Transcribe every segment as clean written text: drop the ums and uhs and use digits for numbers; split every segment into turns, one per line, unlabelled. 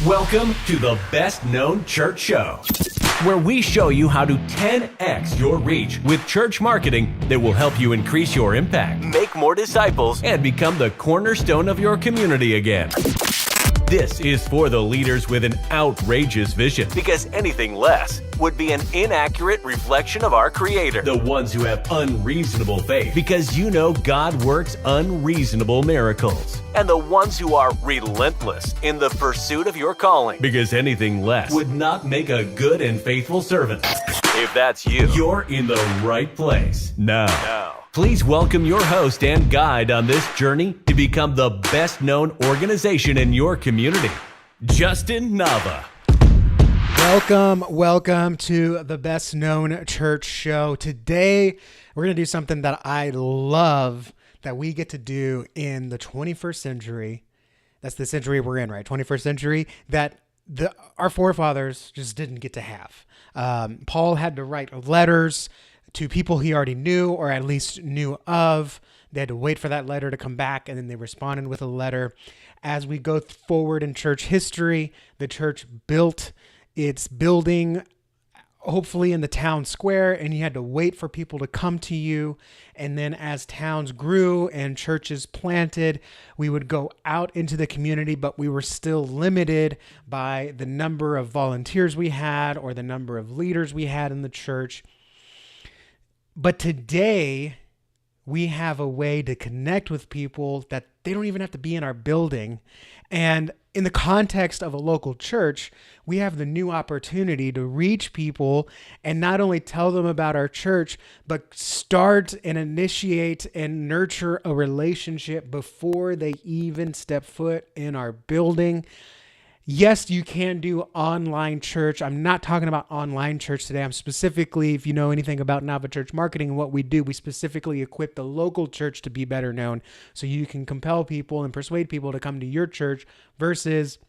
Welcome to the Best Known Church Show, where we show you how to 10x your reach with church marketing that will help you increase your impact, make more disciples, and become the cornerstone of your community again. This is for the leaders with an outrageous vision, because anything less would be an inaccurate reflection of our Creator. The ones who have unreasonable faith, because you know God works unreasonable miracles. And the ones who are relentless in the pursuit of your calling, because anything less would not make a good and faithful servant. If that's you, you're in the right place. Now, please welcome your host and guide on this journey to become the best known organization in your community, Justin Nava.
Welcome to the Best Known Church Show. Today, we're going to do something that I love that we get to do in the 21st century. That's the century we're in, right? 21st century, that our forefathers just didn't get to have. Paul had to write letters to people he already knew, or at least knew of. They had to wait for that letter to come back, and then they responded with a letter. As we go forward in church history, the church built its building, hopefully in the town square, and you had to wait for people to come to you. And then as towns grew and churches planted, we would go out into the community, but we were still limited by the number of volunteers we had or the number of leaders we had in the church. But today, we have a way to connect with people that they don't even have to be in our building. And in the context of a local church, we have the new opportunity to reach people and not only tell them about our church, but start and initiate and nurture a relationship before they even step foot in our building. Yes, you can do online church. I'm not talking about online church today. I'm specifically, if you know anything about Nava Church marketing and what we do, we specifically equip the local church to be better known so you can compel people and persuade people to come to your church versus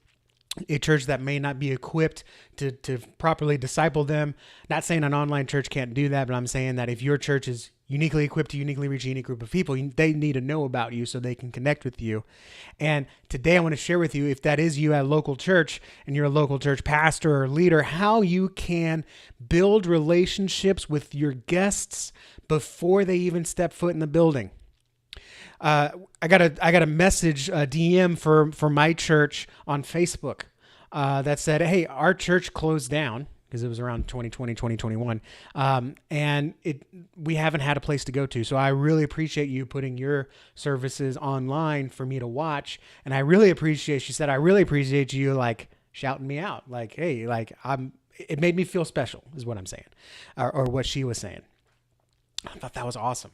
a church that may not be equipped to properly disciple them. Not saying an online church can't do that, but I'm saying that if your church is uniquely equipped to uniquely reach a unique group of people, they need to know about you so they can connect with you. And today I want to share with you, if that is you at a local church and you're a local church pastor or leader, how you can build relationships with your guests before they even step foot in the building. I got a message, a DM for my church on Facebook that said, hey, our church closed down because it was around 2020, 2021. And we haven't had a place to go to. So I really appreciate you putting your services online for me to watch. And I really appreciate you like shouting me out. Like, hey, like it made me feel special is what I'm saying, or what she was saying. I thought that was awesome.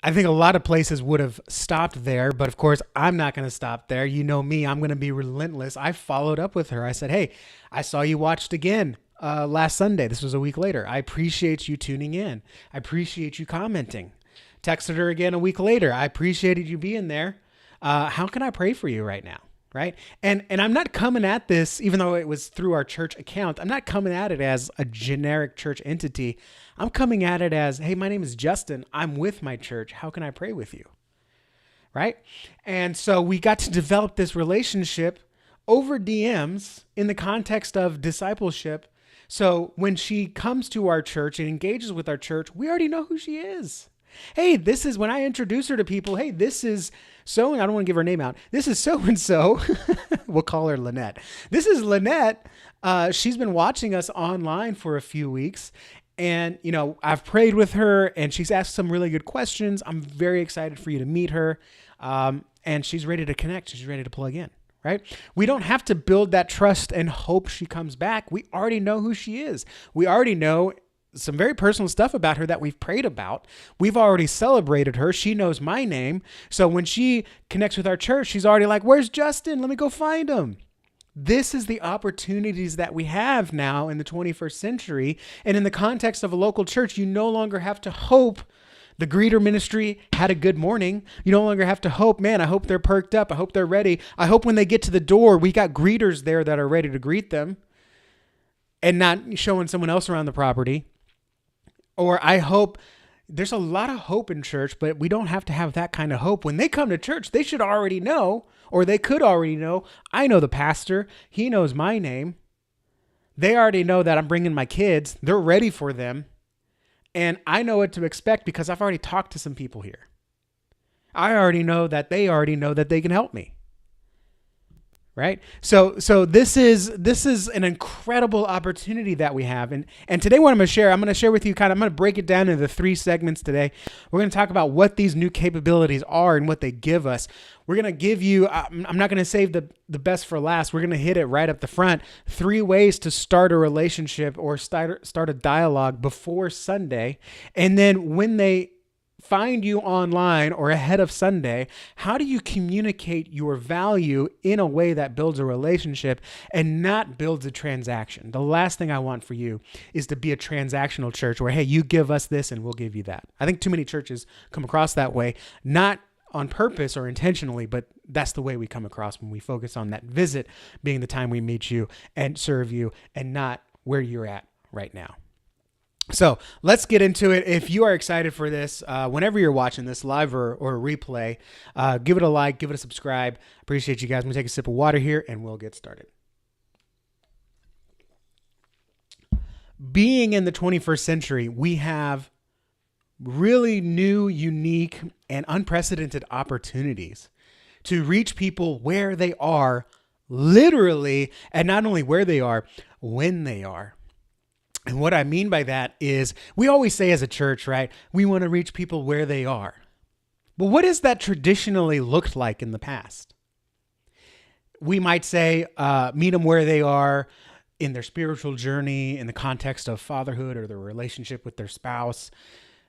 I think a lot of places would have stopped there, but of course I'm not going to stop there. You know me, I'm going to be relentless. I followed up with her. I said, hey, I saw you watched again last Sunday. This was a week later. I appreciate you tuning in. I appreciate you commenting. Texted her again a week later. I appreciated you being there. How can I pray for you right now? Right. And I'm not coming at this, even though it was through our church account, I'm not coming at it as a generic church entity. I'm coming at it as, hey, my name is Justin. I'm with my church. How can I pray with you? Right. And so we got to develop this relationship over DMs in the context of discipleship. So when she comes to our church and engages with our church, we already know who she is. Hey, this is when I introduce her to people. Hey, this is so, I don't want to give her name out. This is so-and-so. We'll call her Lynette. This is Lynette. She's been watching us online for a few weeks. And, you know, I've prayed with her and she's asked some really good questions. I'm very excited for you to meet her. And she's ready to connect. She's ready to plug in, right? We don't have to build that trust and hope she comes back. We already know who she is. We already know some very personal stuff about her that we've prayed about. We've already celebrated her. She knows my name. So when she connects with our church, she's already like, where's Justin? Let me go find him. This is the opportunities that we have now in the 21st century. And in the context of a local church, you no longer have to hope the greeter ministry had a good morning. You no longer have to hope, man, I hope they're perked up. I hope they're ready. I hope when they get to the door, we got greeters there that are ready to greet them and not showing someone else around the property. Or I hope There's a lot of hope in church, but we don't have to have that kind of hope. When they come to church, they should already know, or they could already know, I know the pastor. He knows my name. They already know that I'm bringing my kids. They're ready for them. And I know what to expect because I've already talked to some people here. I already know that they already know that they can help me. Right? So this is an incredible opportunity that we have. And today what I'm going to share with you I'm going to break it down into 3 segments today. We're going to talk about what these new capabilities are and what they give us. We're going to give you, I'm not going to save the best for last. We're going to hit it right up the front. 3 ways to start a relationship or start a dialogue before Sunday. And then when they find you online or ahead of Sunday, how do you communicate your value in a way that builds a relationship and not builds a transaction? The last thing I want for you is to be a transactional church where, hey, you give us this and we'll give you that. I think too many churches come across that way, not on purpose or intentionally, but that's the way we come across when we focus on that visit being the time we meet you and serve you and not where you're at right now. So let's get into it. If you are excited for this, whenever you're watching this live or replay, give it a like, give it a subscribe. Appreciate you guys. I'm going to take a sip of water here and we'll get started. Being in the 21st century, we have really new, unique, and unprecedented opportunities to reach people where they are, literally, and not only where they are, when they are. And what I mean by that is we always say as a church, right, we want to reach people where they are. But what has that traditionally looked like in the past? We might say meet them where they are in their spiritual journey, in the context of fatherhood or their relationship with their spouse.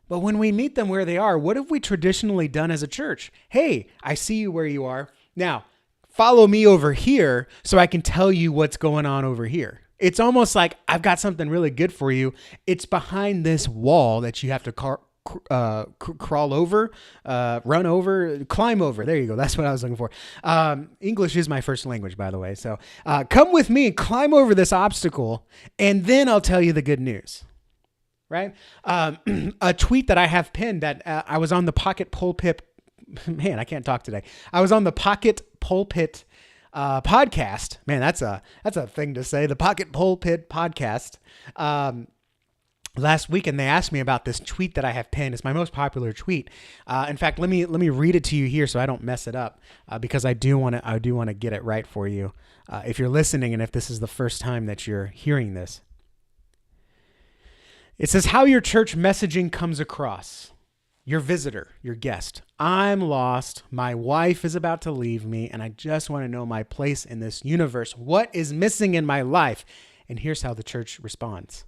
But when we meet them where they are, what have we traditionally done as a church? Hey, I see you where you are. Now, follow me over here so I can tell you what's going on over here. It's almost like I've got something really good for you. It's behind this wall that you have to crawl over, run over, climb over. There you go. That's what I was looking for. English is my first language, by the way. So come with me and climb over this obstacle, and then I'll tell you the good news. Right? A tweet that I have pinned that I was on the Pocket Pulpit. Man, I can't talk today. I was on the Pocket Pulpit podcast. Man, that's a thing to say. The Pocket Pulpit podcast. Last week, and they asked me about this tweet that I have pinned. It's my most popular tweet. In fact, let me read it to you here so I don't mess it up, because I do want to get it right for you. If you're listening, and if this is the first time that you're hearing this, it says, how your church messaging comes across. Your visitor, your guest. I'm lost. My wife is about to leave me, and I just want to know my place in this universe. What is missing in my life? And here's how the church responds.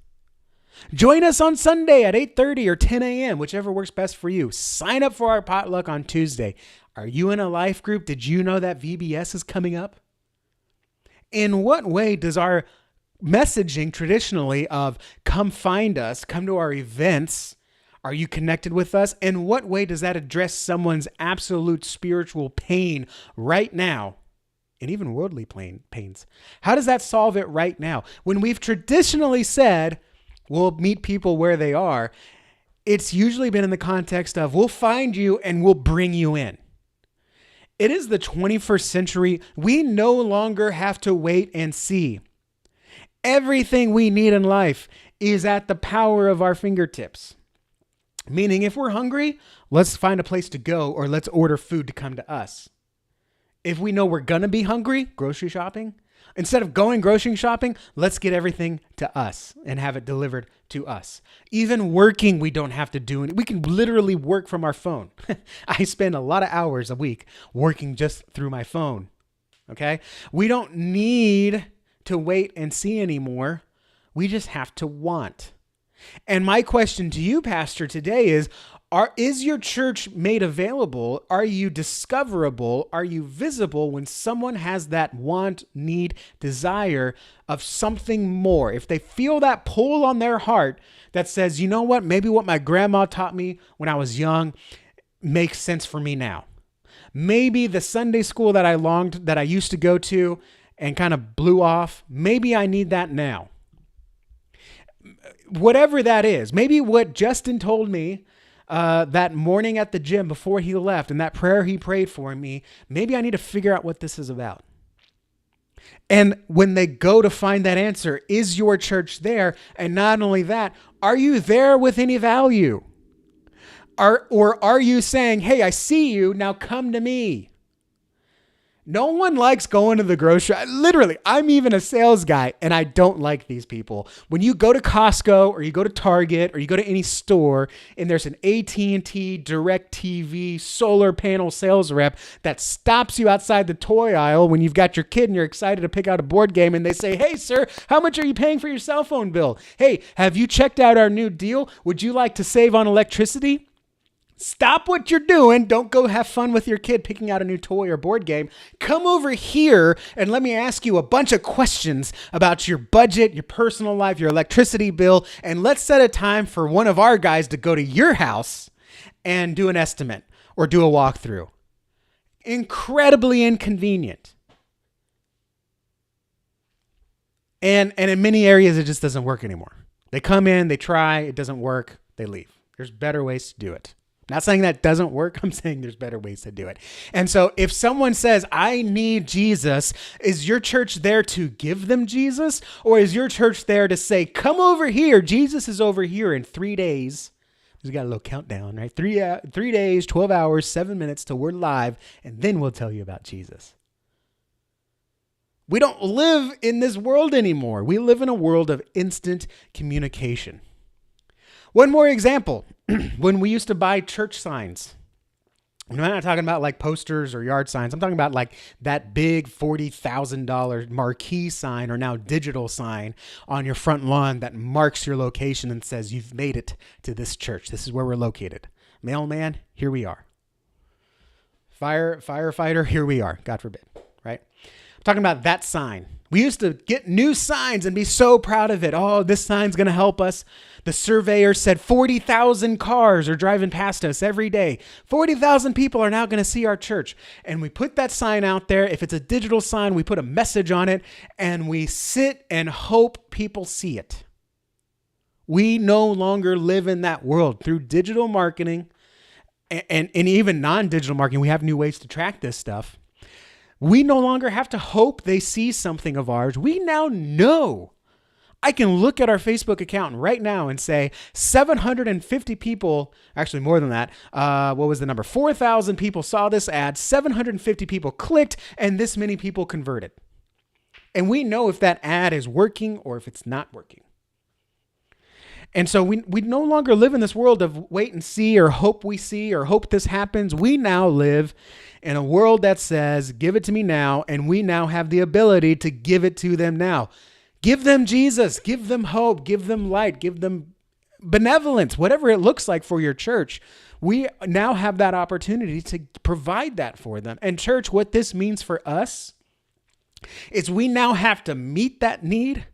Join us on Sunday at 8:30 or 10 a.m., whichever works best for you. Sign up for our potluck on Tuesday. Are you in a life group? Did you know that VBS is coming up? In what way does our messaging traditionally of come find us, come to our events, are you connected with us? In what way does that address someone's absolute spiritual pain right now? And even worldly pains. How does that solve it right now? When we've traditionally said we'll meet people where they are, it's usually been in the context of we'll find you and we'll bring you in. It is the 21st century. We no longer have to wait and see. Everything we need in life is at the power of our fingertips. Meaning if we're hungry, let's find a place to go, or let's order food to come to us. If we know we're going to be hungry, grocery shopping, instead of going grocery shopping, let's get everything to us and have it delivered to us. Even working, we don't have to do it. We can literally work from our phone. I spend a lot of hours a week working just through my phone. Okay? We don't need to wait and see anymore. We just have to want. And my question to you, Pastor, today is your church made available? Are you discoverable? Are you visible when someone has that want, need, desire of something more? If they feel that pull on their heart that says, you know what, maybe what my grandma taught me when I was young makes sense for me now. Maybe the Sunday school that I used to go to and kind of blew off, maybe I need that now. Whatever that is, maybe what Justin told me that morning at the gym before he left and that prayer he prayed for me, maybe I need to figure out what this is about. And when they go to find that answer, is your church there? And not only that, are you there with any value? Or are you saying, hey, I see you, now come to me? No one likes going to the grocery. Literally, I'm even a sales guy and I don't like these people. When you go to Costco or you go to Target or you go to any store and there's an AT&T, DirecTV, solar panel sales rep that stops you outside the toy aisle when you've got your kid and you're excited to pick out a board game and they say, hey, sir, how much are you paying for your cell phone bill? Hey, have you checked out our new deal? Would you like to save on electricity? Stop what you're doing. Don't go have fun with your kid picking out a new toy or board game. Come over here and let me ask you a bunch of questions about your budget, your personal life, your electricity bill, and let's set a time for one of our guys to go to your house and do an estimate or do a walkthrough. Incredibly inconvenient. And in many areas, it just doesn't work anymore. They come in, they try, it doesn't work, they leave. There's better ways to do it. Not saying that doesn't work. I'm saying there's better ways to do it. And so if someone says, I need Jesus, is your church there to give them Jesus? Or is your church there to say, come over here. Jesus is over here in 3 days. We got a little countdown, right? 3 days, 12 hours, 7 minutes till we're live. And then we'll tell you about Jesus. We don't live in this world anymore. We live in a world of instant communication. One more example. When we used to buy church signs, I'm not talking about like posters or yard signs. I'm talking about like that big $40,000 marquee sign or now digital sign on your front lawn that marks your location and says you've made it to this church. This is where we're located. Mailman, here we are. Firefighter, here we are. God forbid, right? I'm talking about that sign. We used to get new signs and be so proud of it. Oh, this sign's going to help us. The surveyor said 40,000 cars are driving past us every day. 40,000 people are now going to see our church. And we put that sign out there. If it's a digital sign, we put a message on it and we sit and hope people see it. We no longer live in that world. Through digital marketing and even non-digital marketing, we have new ways to track this stuff. We no longer have to hope they see something of ours. We now know. I can look at our Facebook account right now and say 750 people, actually more than that. What was the number? 4,000 people saw this ad, 750 people clicked, and this many people converted. And we know if that ad is working or if it's not working. And so we no longer live in this world of wait and see or hope we see or hope this happens. We now live in a world that says, give it to me now. And we now have the ability to give it to them now. Give them Jesus, give them hope, give them light, give them benevolence, whatever it looks like for your church. We now have that opportunity to provide that for them. And church, what this means for us is we now have to meet that need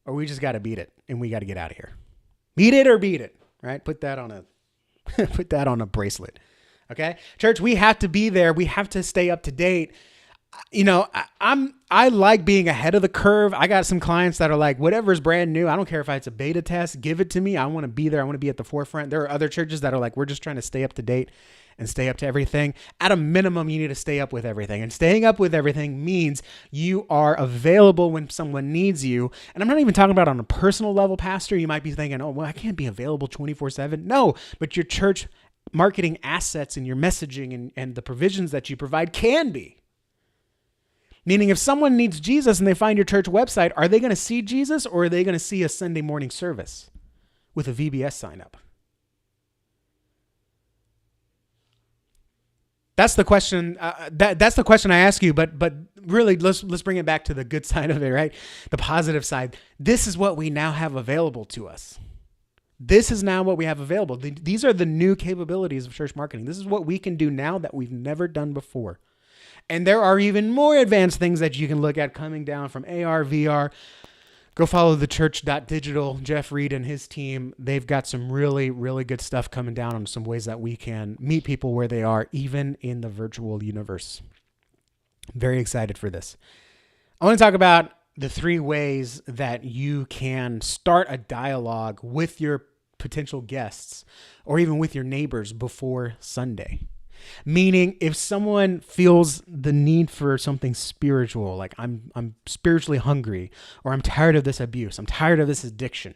or we just got to beat it and we got to get out of here. Meet it or beat it, right? Put that on a bracelet. Okay. Church, we have to be there. We have to stay up to date. You know, I like being ahead of the curve. I got some clients that are like, whatever's brand new, I don't care if it's a beta test, give it to me. I want to be there. I want to be at the forefront. There are other churches that are like, we're just trying to stay up to date and stay up to everything. At a minimum, you need to stay up with everything. And staying up with everything means you are available when someone needs you. And I'm not even talking about on a personal level, pastor. You might be thinking, oh, well, I can't be available 24/7. No, but your church marketing assets and your messaging and the provisions that you provide can be. Meaning if someone needs Jesus and they find your church website, are they going to see Jesus or are they going to see a Sunday morning service with a VBS sign up? That's the question. That's the question I ask you. But really, let's bring it back to the good side of it, right? The positive side. This is what we now have available to us. This is now what we have available. These are the new capabilities of church marketing. This is what we can do now that we've never done before. And there are even more advanced things that you can look at coming down from AR, VR. Go follow thechurch.digital. Jeff Reed and his team, they've got some really, really good stuff coming down on some ways that we can meet people where they are, even in the virtual universe. I'm very excited for this. I want to talk about the 3 ways that you can start a dialogue with your potential guests or even with your neighbors before Sunday. Meaning if someone feels the need for something spiritual, like I'm spiritually hungry, or I'm tired of this abuse, I'm tired of this addiction,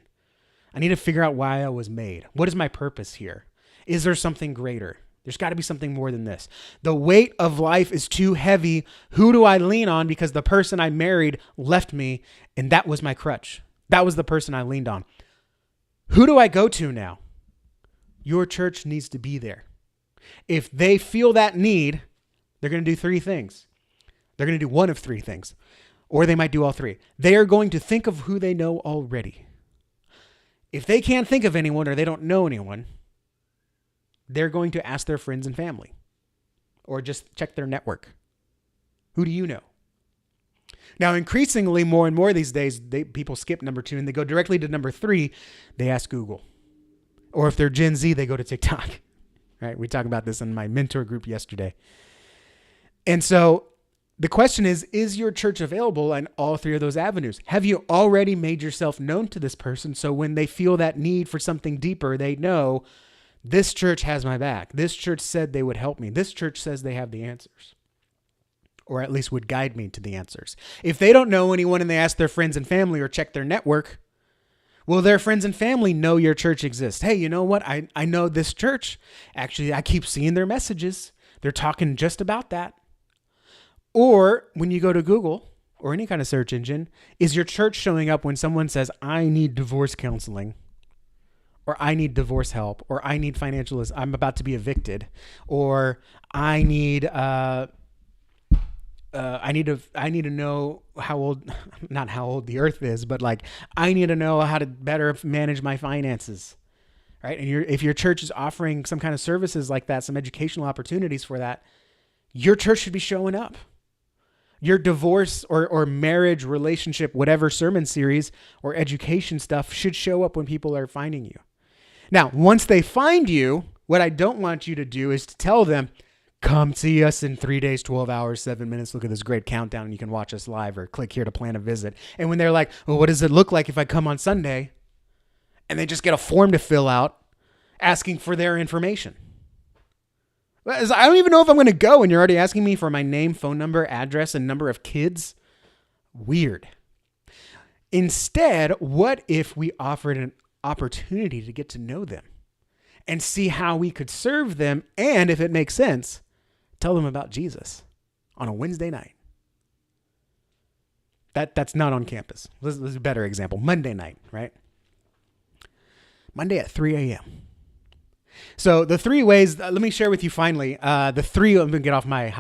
I need to figure out why I was made. What is my purpose here? Is there something greater? There's got to be something more than this. The weight of life is too heavy. Who do I lean on? Because the person I married left me, and that was my crutch. That was the person I leaned on. Who do I go to now? Your church needs to be there. If they feel that need, they're going to do three things. They're going to do one of three things, or they might do all three. They are going to think of who they know already. If they can't think of anyone or they don't know anyone, they're going to ask their friends and family or just check their network. Who do you know? Now, increasingly, more and more these days, people skip number 2 and they go directly to number 3. They ask Google. Or if they're Gen Z, they go to TikTok. Right? We talked about this in my mentor group yesterday. And so the question is your church available on all three of those avenues? Have you already made yourself known to this person so when they feel that need for something deeper, they know this church has my back. This church said they would help me. This church says they have the answers, or at least would guide me to the answers. If they don't know anyone and they ask their friends and family or check their network, will their friends and family know your church exists? Hey, you know what? I know this church. Actually, I keep seeing their messages. They're talking just about that. Or when you go to Google or any kind of search engine, is your church showing up when someone says, I need divorce counseling, or I need divorce help, or I need financial, I'm about to be evicted, or I need to know how old, not how old the earth is, but like I need to know how to better manage my finances, right? And if your church is offering some kind of services like that, some educational opportunities for that, your church should be showing up. Your divorce or marriage, relationship, whatever sermon series or education stuff should show up when people are finding you. Now, once they find you, what I don't want you to do is to tell them, come see us in 3 days, 12 hours, 7 minutes. Look at this great countdown and you can watch us live, or click here to plan a visit. And when they're like, well, what does it look like if I come on Sunday? And they just get a form to fill out asking for their information. I don't even know if I'm going to go, and you're already asking me for my name, phone number, address, and number of kids. Weird. Instead, what if we offered an opportunity to get to know them and see how we could serve them, and if it makes sense, tell them about Jesus on a Wednesday night? That's not on campus. This is a better example. Monday night, right? Monday at 3 a.m. So the 3 ways, let me share with you finally, the 3, I'm going to get off my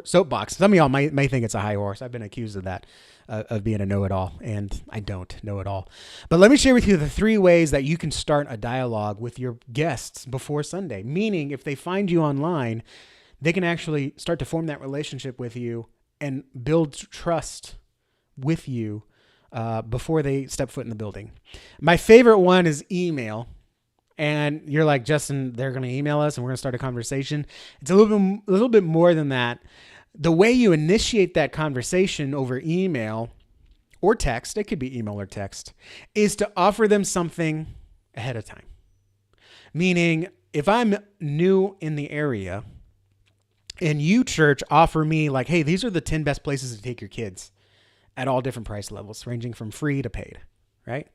soapbox. Some of y'all may think it's a high horse. I've been accused of that, of being a know-it-all, and I don't know it all. But let me share with you the 3 ways that you can start a dialogue with your guests before Sunday. Meaning, if they find you online, they can actually start to form that relationship with you and build trust with you before they step foot in the building. My favorite one is email. And you're like, Justin, they're going to email us and we're going to start a conversation. It's a little bit more than that. The way you initiate that conversation over email or text, it could be email or text, is to offer them something ahead of time. Meaning, if I'm new in the area and you, church, offer me like, hey, these are the 10 best places to take your kids at all different price levels, ranging from free to paid, right?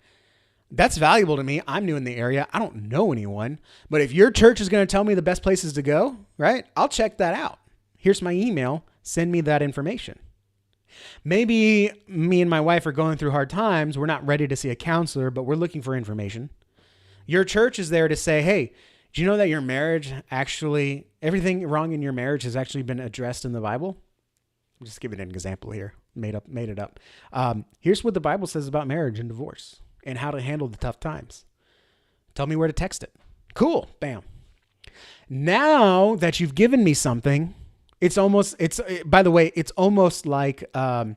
That's valuable to me. I'm new in the area. I don't know anyone. But if your church is going to tell me the best places to go, right, I'll check that out. Here's my email. Send me that information. Maybe me and my wife are going through hard times. We're not ready to see a counselor, but we're looking for information. Your church is there to say, hey, do you know that your marriage actually, everything wrong in your marriage has actually been addressed in the Bible? I'm just giving an example here. Made it up. Here's what the Bible says about marriage and divorce and how to handle the tough times. Tell me where to text it. Cool. Bam. Now that you've given me something, by the way, it's almost like a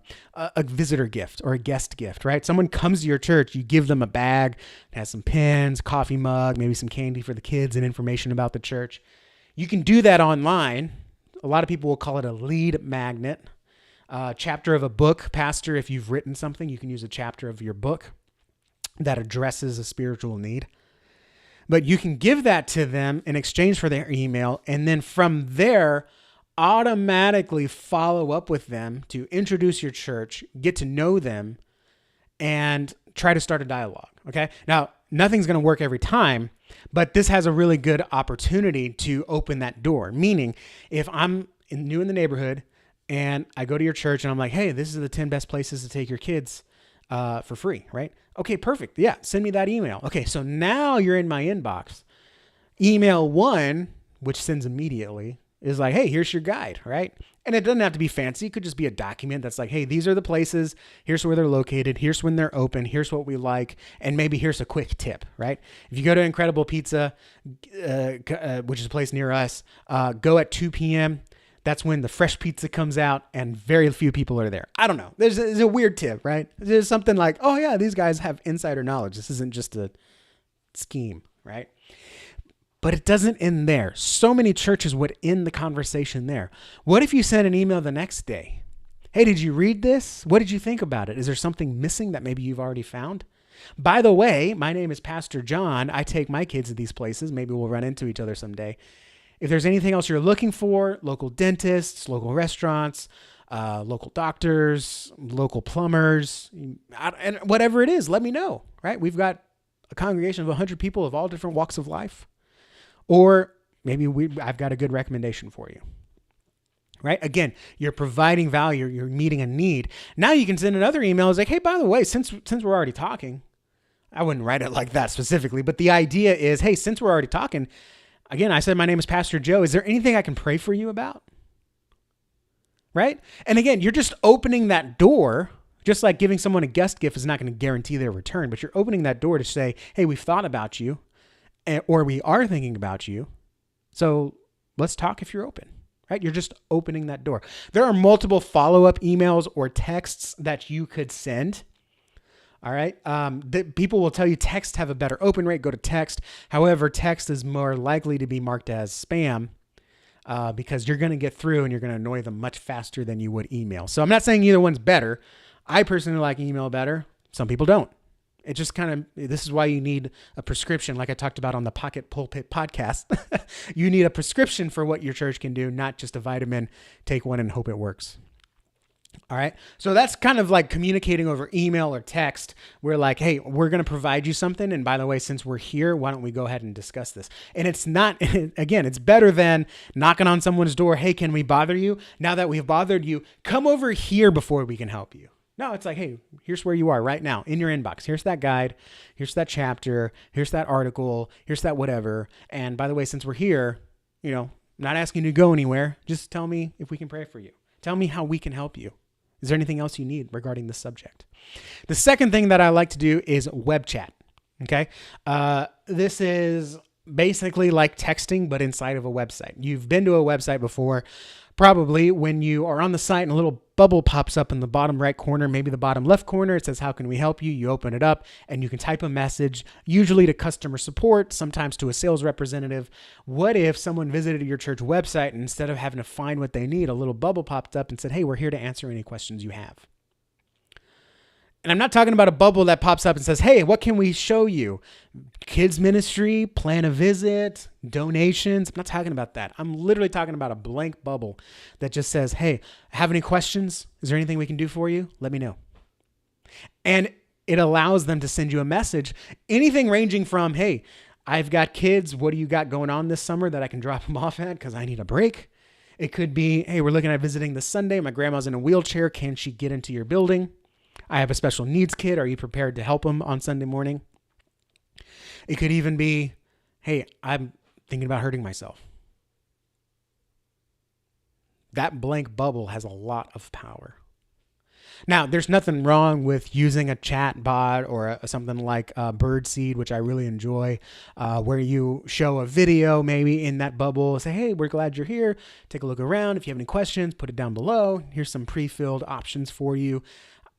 visitor gift or a guest gift, right? Someone comes to your church, you give them a bag, it has some pens, coffee mug, maybe some candy for the kids and information about the church. You can do that online. A lot of people will call it a lead magnet. Chapter of a book. Pastor, if you've written something, you can use a chapter of your book that addresses a spiritual need. But you can give that to them in exchange for their email. And then from there, automatically follow up with them to introduce your church, get to know them, and try to start a dialogue. Okay. Now, nothing's going to work every time, but this has a really good opportunity to open that door. Meaning, if I'm new in the neighborhood and I go to your church and I'm like, hey, this is the 10 best places to take your kids for free, right? Okay, perfect. Yeah, send me that email. Okay, so now you're in my inbox. Email 1, which sends immediately, is like, hey, here's your guide, right? And it doesn't have to be fancy. It could just be a document that's like, hey, these are the places. Here's where they're located. Here's when they're open. Here's what we like. And maybe here's a quick tip, right? If you go to Incredible Pizza, which is a place near us, go at 2 p.m. That's when the fresh pizza comes out and very few people are there. I don't know. There's a weird tip, right? There's something like, oh yeah, these guys have insider knowledge. This isn't just a scheme, right? But it doesn't end there. So many churches would end the conversation there. What if you sent an email the next day? Hey, did you read this? What did you think about it? Is there something missing that maybe you've already found? By the way, my name is Pastor John. I take my kids to these places. Maybe we'll run into each other someday. If there's anything else you're looking for, local dentists, local restaurants, local doctors, local plumbers, and whatever it is, let me know, right? We've got a congregation of 100 people of all different walks of life. Or maybe I've got a good recommendation for you, right? Again, you're providing value. You're meeting a need. Now you can send another email. It's like, hey, by the way, since we're already talking, I wouldn't write it like that specifically, but the idea is, hey, since we're already talking, again, I said, my name is Pastor Joe. Is there anything I can pray for you about? Right? And again, you're just opening that door, just like giving someone a guest gift is not going to guarantee their return, but you're opening that door to say, hey, we've thought about you. Or we are thinking about you. So let's talk if you're open, right? You're just opening that door. There are multiple follow-up emails or texts that you could send. All right. People will tell you text have a better open rate. Go to text. However, text is more likely to be marked as spam because you're going to get through and you're going to annoy them much faster than you would email. So I'm not saying either one's better. I personally like email better. Some people don't. It just this is why you need a prescription, like I talked about on the Pocket Pulpit podcast. You need a prescription for what your church can do, not just a vitamin. Take one and hope it works. All right. So that's kind of like communicating over email or text. We're like, hey, we're going to provide you something. And by the way, since we're here, why don't we go ahead and discuss this? And it's not, again, it's better than knocking on someone's door. Hey, can we bother you? Now that we've bothered you, come over here before we can help you. No, it's like, hey, here's where you are right now in your inbox. Here's that guide. Here's that chapter. Here's that article. Here's that whatever. And by the way, since we're here, not asking you to go anywhere, just tell me if we can pray for you. Tell me how we can help you. Is there anything else you need regarding this subject? The second thing that I like to do is web chat. Okay. This is basically like texting, but inside of a website. You've been to a website before. Probably when you are on the site and a little bubble pops up in the bottom right corner, maybe the bottom left corner, it says, how can we help you? You open it up and you can type a message, usually to customer support, sometimes to a sales representative. What if someone visited your church website and instead of having to find what they need, a little bubble popped up and said, hey, we're here to answer any questions you have. And I'm not talking about a bubble that pops up and says, hey, what can we show you? Kids ministry, plan a visit, donations. I'm not talking about that. I'm literally talking about a blank bubble that just says, hey, have any questions? Is there anything we can do for you? Let me know. And it allows them to send you a message, anything ranging from, hey, I've got kids. What do you got going on this summer that I can drop them off at because I need a break? It could be, hey, we're looking at visiting this Sunday. My grandma's in a wheelchair. Can she get into your building? I have a special needs kid. Are you prepared to help them on Sunday morning? It could even be, hey, I'm thinking about hurting myself. That blank bubble has a lot of power. Now, there's nothing wrong with using a chat bot or something like Birdseed, which I really enjoy, where you show a video maybe in that bubble, say, hey, we're glad you're here. Take a look around. If you have any questions, put it down below. Here's some pre-filled options for you.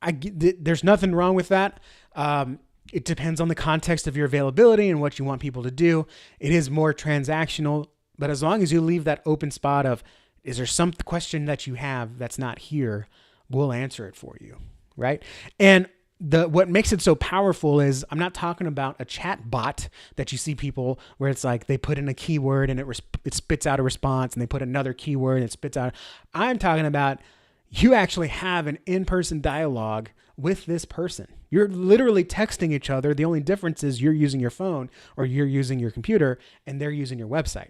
There's nothing wrong with that. It depends on the context of your availability and what you want people to do. It is more transactional, but as long as you leave that open spot of, is there some question that you have that's not here? We'll answer it for you, right? And what makes it so powerful is I'm not talking about a chat bot that you see people where it's like they put in a keyword and it spits out a response, and they put another keyword and it spits out. I'm talking about you actually have an in-person dialogue with this person. You're literally texting each other. The only difference is you're using your phone or you're using your computer and they're using your website.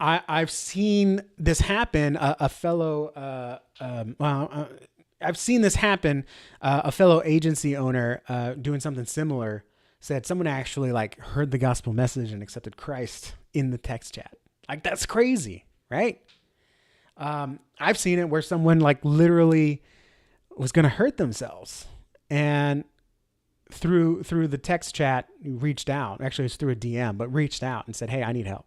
I've seen this happen. A fellow agency owner doing something similar said someone actually like heard the gospel message and accepted Christ in the text chat. Like, that's crazy, right? I've seen it where someone like literally was going to hurt themselves, and through the text chat reached out. Actually, it's through a DM, but reached out and said, "Hey, I need help."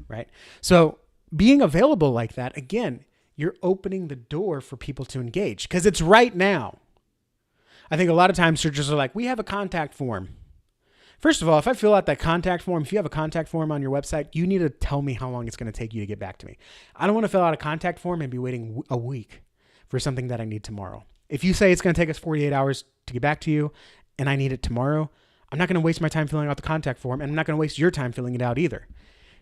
Right? So being available like that, again, you're opening the door for people to engage because it's right now. I think a lot of times churches are like, we have a contact form. First of all, if I fill out that contact form, if you have a contact form on your website, you need to tell me how long it's going to take you to get back to me. I don't want to fill out a contact form and be waiting a week for something that I need tomorrow. If you say it's going to take us 48 hours to get back to you and I need it tomorrow, I'm not going to waste my time filling out the contact form, and I'm not going to waste your time filling it out either.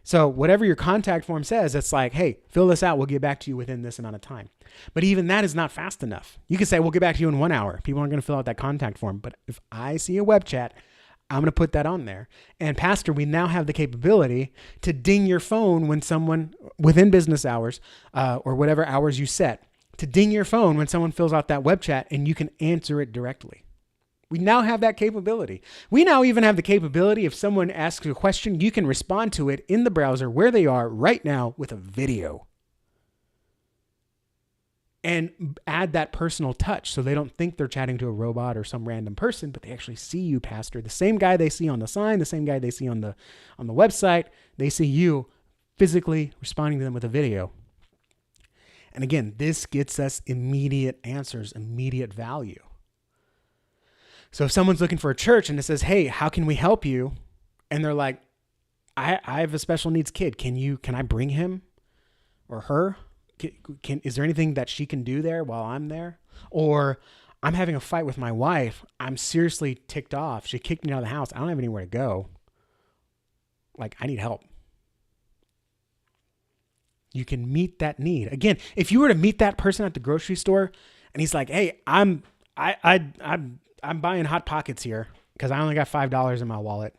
So whatever your contact form says, it's like, hey, fill this out. We'll get back to you within this amount of time. But even that is not fast enough. You can say, we'll get back to you in 1 hour. People aren't going to fill out that contact form. But if I see a web chat, I'm going to put that on there. And Pastor, we now have the capability to ding your phone when someone, within business hours or whatever hours you set, to ding your phone when someone fills out that web chat, and you can answer it directly. We now have that capability. We now even have the capability, if someone asks a question, you can respond to it in the browser where they are right now with a video. And add that personal touch so they don't think they're chatting to a robot or some random person, but they actually see you, Pastor. The same guy they see on the sign, the same guy they see on the website, they see you physically responding to them with a video. And again, this gets us immediate answers, immediate value. So if someone's looking for a church and it says, hey, how can we help you? And they're like, I have a special needs kid. Can I bring him or her? Is there anything that she can do there while I'm there? Or I'm having a fight with my wife. I'm seriously ticked off. She kicked me out of the house. I don't have anywhere to go. Like, I need help. You can meet that need. Again, if you were to meet that person at the grocery store and he's like, hey, I'm buying Hot Pockets here because I only got $5 in my wallet.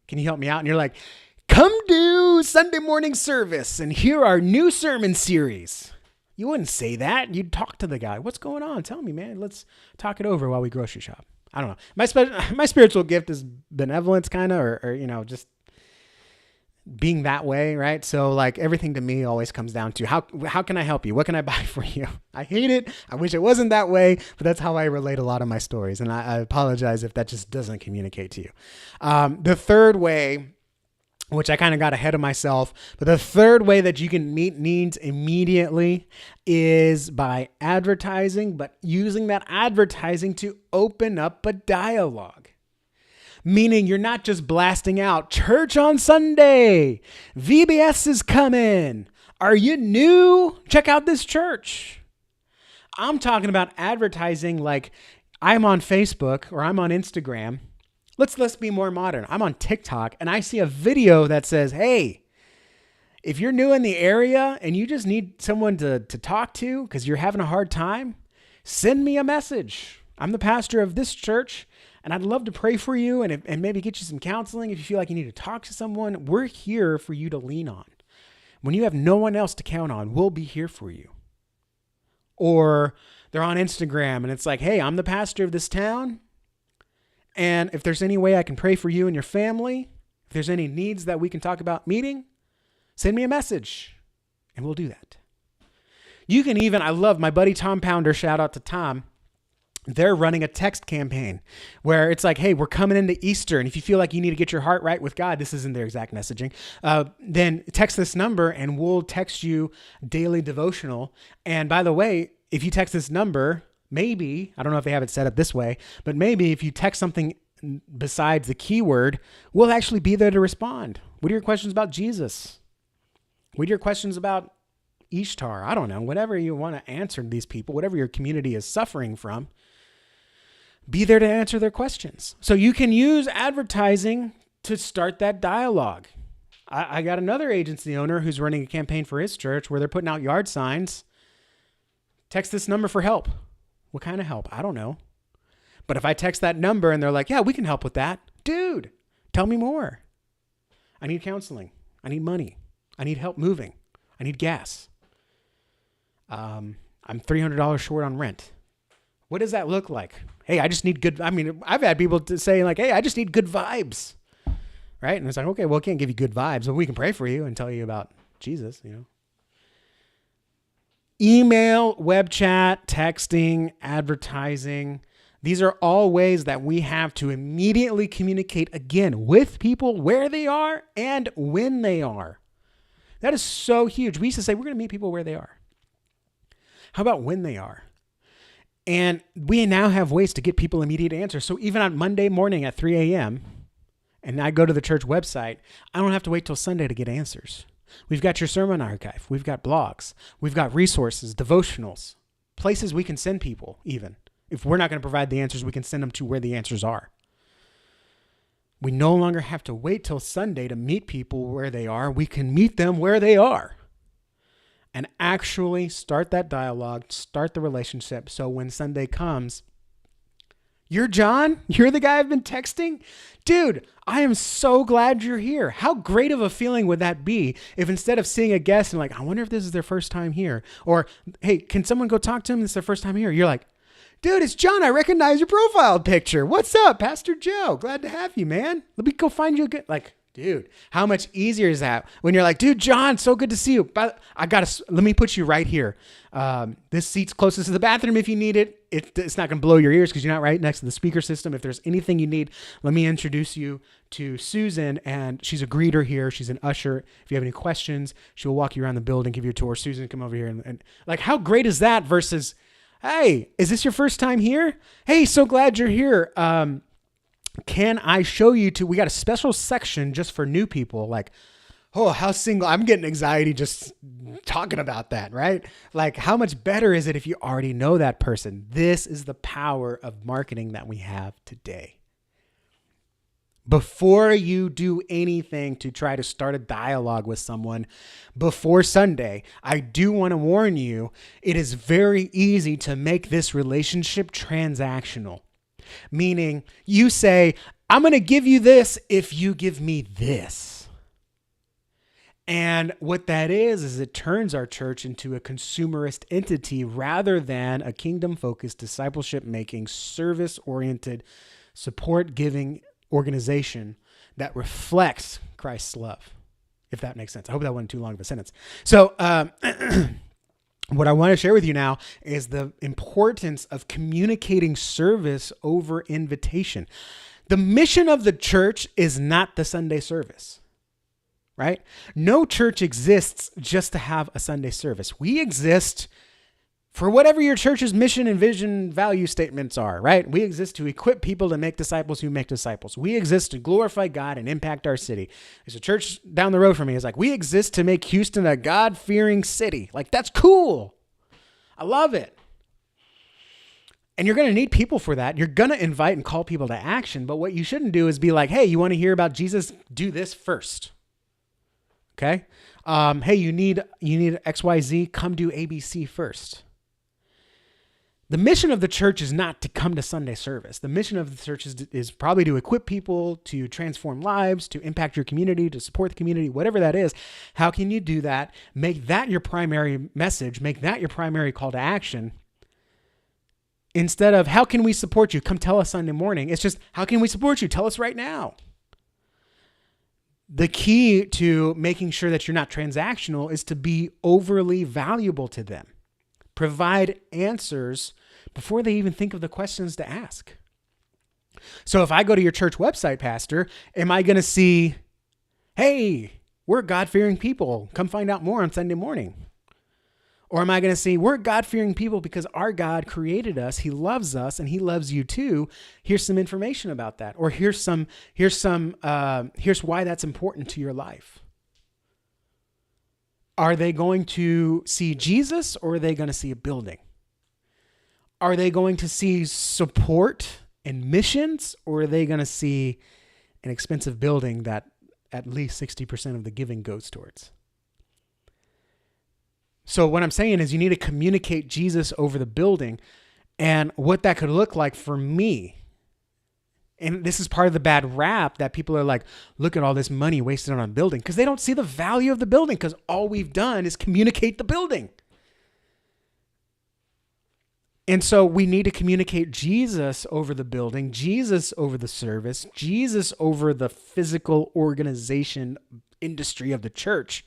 Can you help me out? And you're like, come do Sunday morning service and hear our new sermon series. You wouldn't say that. You'd talk to the guy. What's going on? Tell me, man. Let's talk it over while we grocery shop. I don't know. My spiritual gift is benevolence, kind of, or just being that way, right? So like everything to me always comes down to how can I help you? What can I buy for you? I hate it. I wish it wasn't that way, but that's how I relate a lot of my stories. And I apologize if that just doesn't communicate to you. The third way, which I kind of got ahead of myself, but the third way that you can meet needs immediately is by advertising, but using that advertising to open up a dialogue. Meaning you're not just blasting out church on Sunday. VBS is coming. Are you new? Check out this church. I'm talking about advertising like I'm on Facebook or I'm on Instagram. Let's be more modern. I'm on TikTok and I see a video that says, hey, if you're new in the area and you just need someone to talk to because you're having a hard time, send me a message. I'm the pastor of this church. And I'd love to pray for you and maybe get you some counseling if you feel like you need to talk to someone. We're here for you to lean on. When you have no one else to count on, we'll be here for you. Or they're on Instagram and it's like, hey, I'm the pastor of this town. And if there's any way I can pray for you and your family, if there's any needs that we can talk about meeting, send me a message and we'll do that. You can even, I love my buddy Tom Pounder, shout out to Tom. They're running a text campaign where it's like, hey, we're coming into Easter. And if you feel like you need to get your heart right with God, this isn't their exact messaging, then text this number and we'll text you daily devotional. And by the way, if you text this number, maybe, I don't know if they have it set up this way, but maybe if you text something besides the keyword, we'll actually be there to respond. What are your questions about Jesus? What are your questions about Ishtar. I don't know, whatever you want to answer these people, whatever your community is suffering from, be there to answer their questions. So you can use advertising to start that dialogue. I got another agency owner who's running a campaign for his church where they're putting out yard signs. Text this number for help. What kind of help? I don't know. But if I text that number and they're like, yeah, we can help with that. Dude, tell me more. I need counseling. I need money. I need help moving. I need gas. I'm $300 short on rent. What does that look like? Hey, I just need good. I mean, I've had people to say like, hey, I just need good vibes. Right? And it's like, okay, well, I can't give you good vibes, but we can pray for you and tell you about Jesus, you know. Email, web chat, texting, advertising. These are all ways that we have to immediately communicate again with people where they are and when they are. That is so huge. We used to say we're going to meet people where they are. How about when they are? And we now have ways to get people immediate answers. So even on Monday morning at 3 a.m., and I go to the church website, I don't have to wait till Sunday to get answers. We've got your sermon archive. We've got blogs. We've got resources, devotionals, places we can send people even. If we're not going to provide the answers, we can send them to where the answers are. We no longer have to wait till Sunday to meet people where they are. We can meet them where they are and actually start that dialogue, start the relationship. So when Sunday comes, you're John? You're the guy I've been texting? Dude, I am so glad you're here. How great of a feeling would that be if instead of seeing a guest and like, I wonder if this is their first time here, or hey, can someone go talk to them? This is their first time here. You're like, dude, it's John. I recognize your profile picture. What's up, Pastor Joe? Glad to have you, man. Let me go find you a good, like, dude, how much easier is that when you're like, dude, John, so good to see you. But let me put you right here. This seat's closest to the bathroom if you need it. It's not going to blow your ears because you're not right next to the speaker system. If there's anything you need, let me introduce you to Susan, and she's a greeter here. She's an usher. If you have any questions, she'll walk you around the building, give you a tour. Susan, come over here. And like, how great is that versus, hey, is this your first time here? Hey, so glad you're here. Can I show you we got a special section just for new people. Like, oh, how single, I'm getting anxiety just talking about that, right? Like, how much better is it if you already know that person? This is the power of marketing that we have today. Before you do anything to try to start a dialogue with someone before Sunday, I do want to warn you, it is very easy to make this relationship transactional. Meaning you say, I'm going to give you this if you give me this. And what that is it turns our church into a consumerist entity rather than a kingdom-focused, discipleship-making, service-oriented, support-giving organization that reflects Christ's love, if that makes sense. I hope that wasn't too long of a sentence. So, what I want to share with you now is the importance of communicating service over invitation. The mission of the church is not the Sunday service, right? No church exists just to have a Sunday service. We exist for whatever your church's mission and vision value statements are, right? We exist to equip people to make disciples who make disciples. We exist to glorify God and impact our city. There's a church down the road from me. It's like, we exist to make Houston a God-fearing city. Like, that's cool. I love it. And you're going to need people for that. You're going to invite and call people to action. But what you shouldn't do is be like, hey, you want to hear about Jesus? Do this first. Okay? Hey, you need XYZ? Come do ABC first. The mission of the church is not to come to Sunday service. The mission of the church is probably to equip people, to transform lives, to impact your community, to support the community, whatever that is. How can you do that? Make that your primary message. Make that your primary call to action. Instead of, how can we support you? Come tell us Sunday morning. It's just, how can we support you? Tell us right now. The key to making sure that you're not transactional is to be overly valuable to them. Provide answers before they even think of the questions to ask. So if I go to your church website, Pastor, am I going to see, hey, we're God-fearing people. Come find out more on Sunday morning. Or am I going to see, we're God-fearing people because our God created us. He loves us and he loves you too. Here's some information about that. Or here's why that's important to your life. Are they going to see Jesus, or are they going to see a building? Are they going to see support and missions, or are they going to see an expensive building that at least 60% of the giving goes towards? So what I'm saying is you need to communicate Jesus over the building, and what that could look like for me. And this is part of the bad rap that people are like, look at all this money wasted on a building, because they don't see the value of the building, because all we've done is communicate the building. And so we need to communicate Jesus over the building, Jesus over the service, Jesus over the physical organization industry of the church,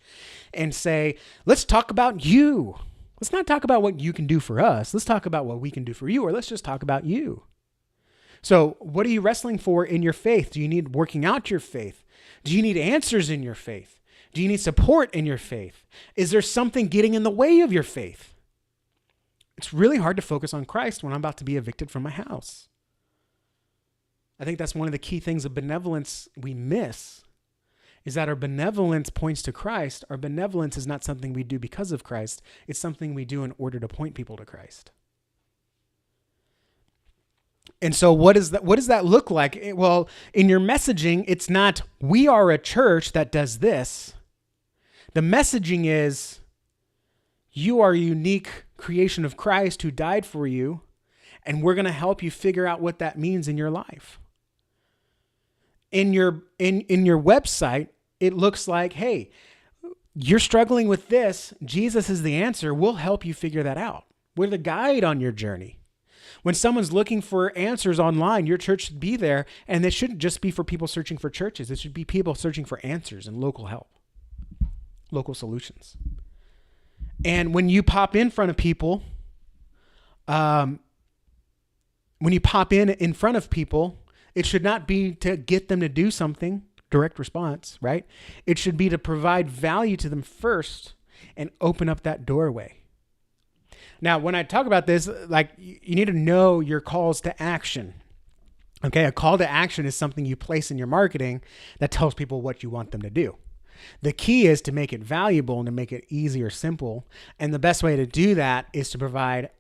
and say, let's talk about you. Let's not talk about what you can do for us. Let's talk about what we can do for you, or let's just talk about you. So what are you wrestling for in your faith? Do you need working out your faith? Do you need answers in your faith? Do you need support in your faith? Is there something getting in the way of your faith? It's really hard to focus on Christ when I'm about to be evicted from my house. I think that's one of the key things of benevolence we miss, is that our benevolence points to Christ. Our benevolence is not something we do because of Christ. It's something we do in order to point people to Christ. And so what does that look like? Well, in your messaging, it's not, we are a church that does this. The messaging is, you are a unique creation of Christ who died for you, and we're going to help you figure out what that means in your life. In your website, it looks like, hey, you're struggling with this. Jesus is the answer. We'll help you figure that out. We're the guide on your journey. When someone's looking for answers online, your church should be there, and it shouldn't just be for people searching for churches. It should be people searching for answers and local help, local solutions. And when you pop in front of people, it should not be to get them to do something, direct response, right? It should be to provide value to them first and open up that doorway. Now, when I talk about this, like, you need to know your calls to action. Okay, a call to action is something you place in your marketing that tells people what you want them to do. The key is to make it valuable and to make it easy or simple. And the best way to do that is to provide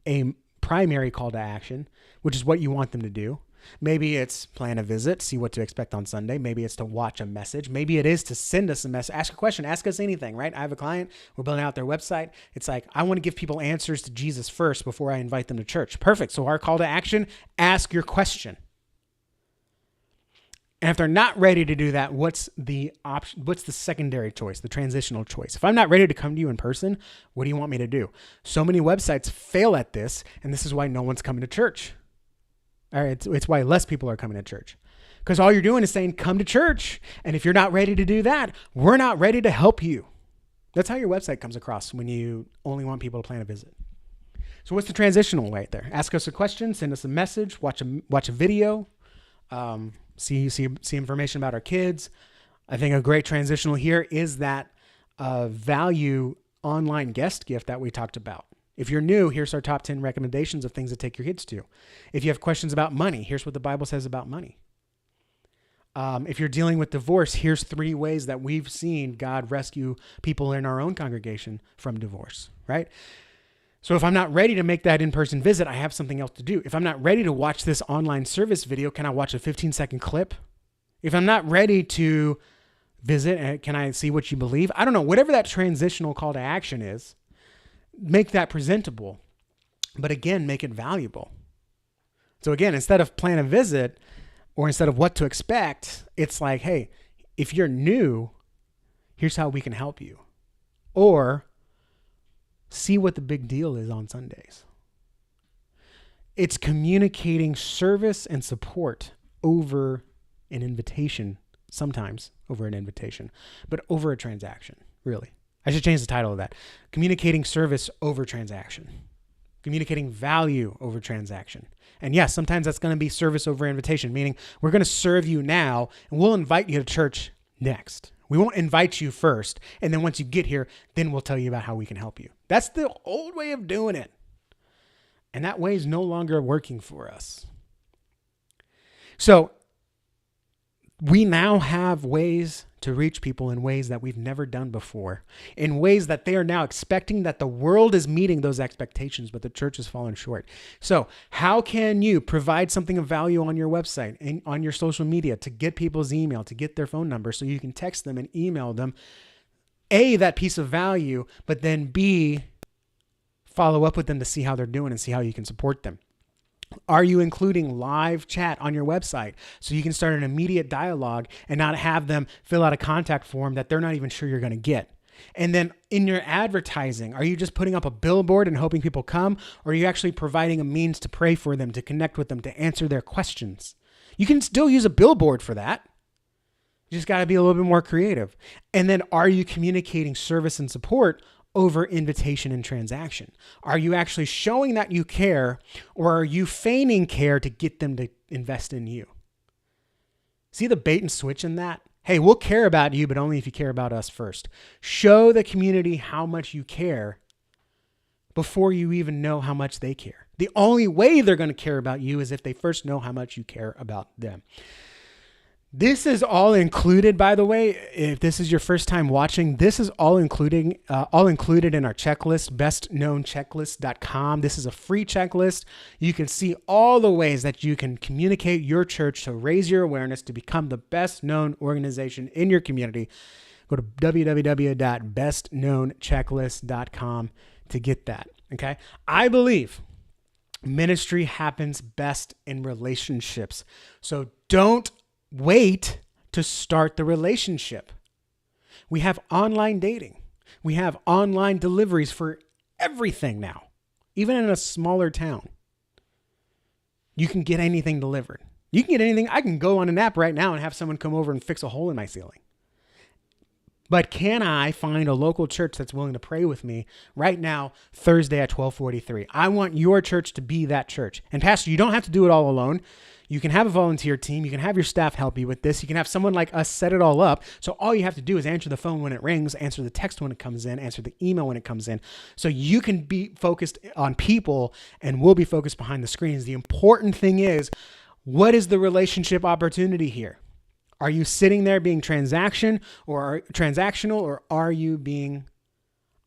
a primary call to action, which is what you want them to do. Maybe it's plan a visit, see what to expect on Sunday. Maybe it's to watch a message. Maybe it is to send us a message, ask a question, ask us anything, right? I have a client, we're building out their website. It's like, I want to give people answers to Jesus first before I invite them to church. Perfect. So our call to action, ask your question. And if they're not ready to do that, what's the option? What's the secondary choice, the transitional choice? If I'm not ready to come to you in person, what do you want me to do? So many websites fail at this, and this is why no one's coming to church. All right, it's why less people are coming to church. Because all you're doing is saying, come to church. And if you're not ready to do that, we're not ready to help you. That's how your website comes across when you only want people to plan a visit. So what's the transitional right there? Ask us a question, send us a message, watch a video, see information about our kids. I think a great transitional here is that value online guest gift that we talked about. If you're new, here's our top 10 recommendations of things to take your kids to. If you have questions about money, here's what the Bible says about money. If you're dealing with divorce, here's 3 ways that we've seen God rescue people in our own congregation from divorce, right? So if I'm not ready to make that in-person visit, I have something else to do. If I'm not ready to watch this online service video, can I watch a 15-second clip? If I'm not ready to visit, can I see what you believe? I don't know. Whatever that transitional call to action is, make that presentable. But again, make it valuable. So again, instead of plan a visit or instead of what to expect, it's like, hey, if you're new, here's how we can help you. Or see what the big deal is on Sundays. It's communicating service and support over an invitation, sometimes over an invitation, but over a transaction, really. I should change the title of that. Communicating service over transaction. Communicating value over transaction. And yes, sometimes that's going to be service over invitation, meaning we're going to serve you now and we'll invite you to church next. We won't invite you first. And then once you get here, then we'll tell you about how we can help you. That's the old way of doing it. And that way is no longer working for us. So we now have ways to reach people in ways that we've never done before, in ways that they are now expecting, that the world is meeting those expectations, but the church has fallen short. So how can you provide something of value on your website and on your social media to get people's email, to get their phone number so you can text them and email them, A, that piece of value, but then B, follow up with them to see how they're doing and see how you can support them? Are you including live chat on your website so you can start an immediate dialogue and not have them fill out a contact form that they're not even sure you're going to get? And then in your advertising, are you just putting up a billboard and hoping people come? Or are you actually providing a means to pray for them, to connect with them, to answer their questions? You can still use a billboard for that. You just got to be a little bit more creative. And then are you communicating service and support over invitation and transaction? Are you actually showing that you care, or are you feigning care to get them to invest in you? See the bait and switch in that? Hey, we'll care about you, but only if you care about us first. Show the community how much you care before you even know how much they care. The only way they're going to care about you is if they first know how much you care about them. This is all included, by the way. If this is your first time watching, this is all included in our checklist, bestknownchecklist.com. This is a free checklist. You can see all the ways that you can communicate your church to raise your awareness to become the best known organization in your community. Go to www.bestknownchecklist.com to get that. Okay. I believe ministry happens best in relationships. So don't wait to start the relationship. We have online dating. We have online deliveries for everything now. Even in a smaller town, you can get anything delivered. You can get anything. I can go on an app right now and have someone come over and fix a hole in my ceiling. But can I find a local church that's willing to pray with me right now, Thursday at 12:43? I want your church to be that church. And Pastor, you don't have to do it all alone. You can have a volunteer team. You can have your staff help you with this. You can have someone like us set it all up. So all you have to do is answer the phone when it rings, answer the text when it comes in, answer the email when it comes in. So you can be focused on people and we'll be focused behind the screens. The important thing is, what is the relationship opportunity here? Are you sitting there being transactional, or are you being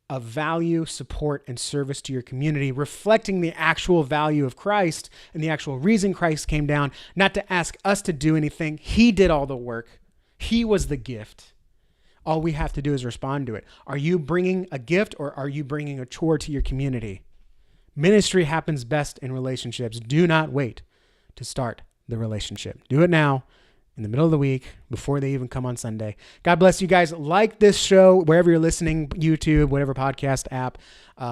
of value, support, and service to your community, reflecting the actual value of Christ and the actual reason Christ came down, not to ask us to do anything. He did all the work. He was the gift. All we have to do is respond to it. Are you bringing a gift, or are you bringing a chore to your community? Ministry happens best in relationships. Do not wait to start the relationship. Do it now, in the middle of the week, before they even come on Sunday. God bless you guys. Like this show wherever you're listening, YouTube, whatever podcast app.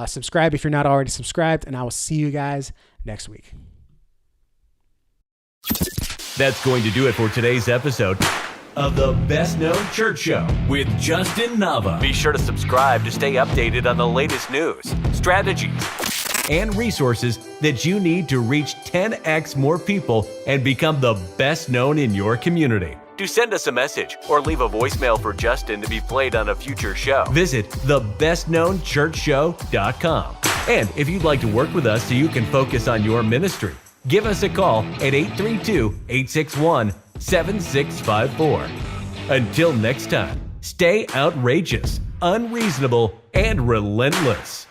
Subscribe if you're not already subscribed, and I will see you guys next week.
That's going to do it for today's episode of the Best Known Church Show with Justin Nava. Be sure to subscribe to stay updated on the latest news, strategies, and resources that you need to reach 10x more people and become the best known in your community. To send us a message or leave a voicemail for Justin to be played on a future show, visit thebestknownchurchshow.com. And if you'd like to work with us so you can focus on your ministry, give us a call at 832-861-7654. Until next time, stay outrageous, unreasonable, and relentless.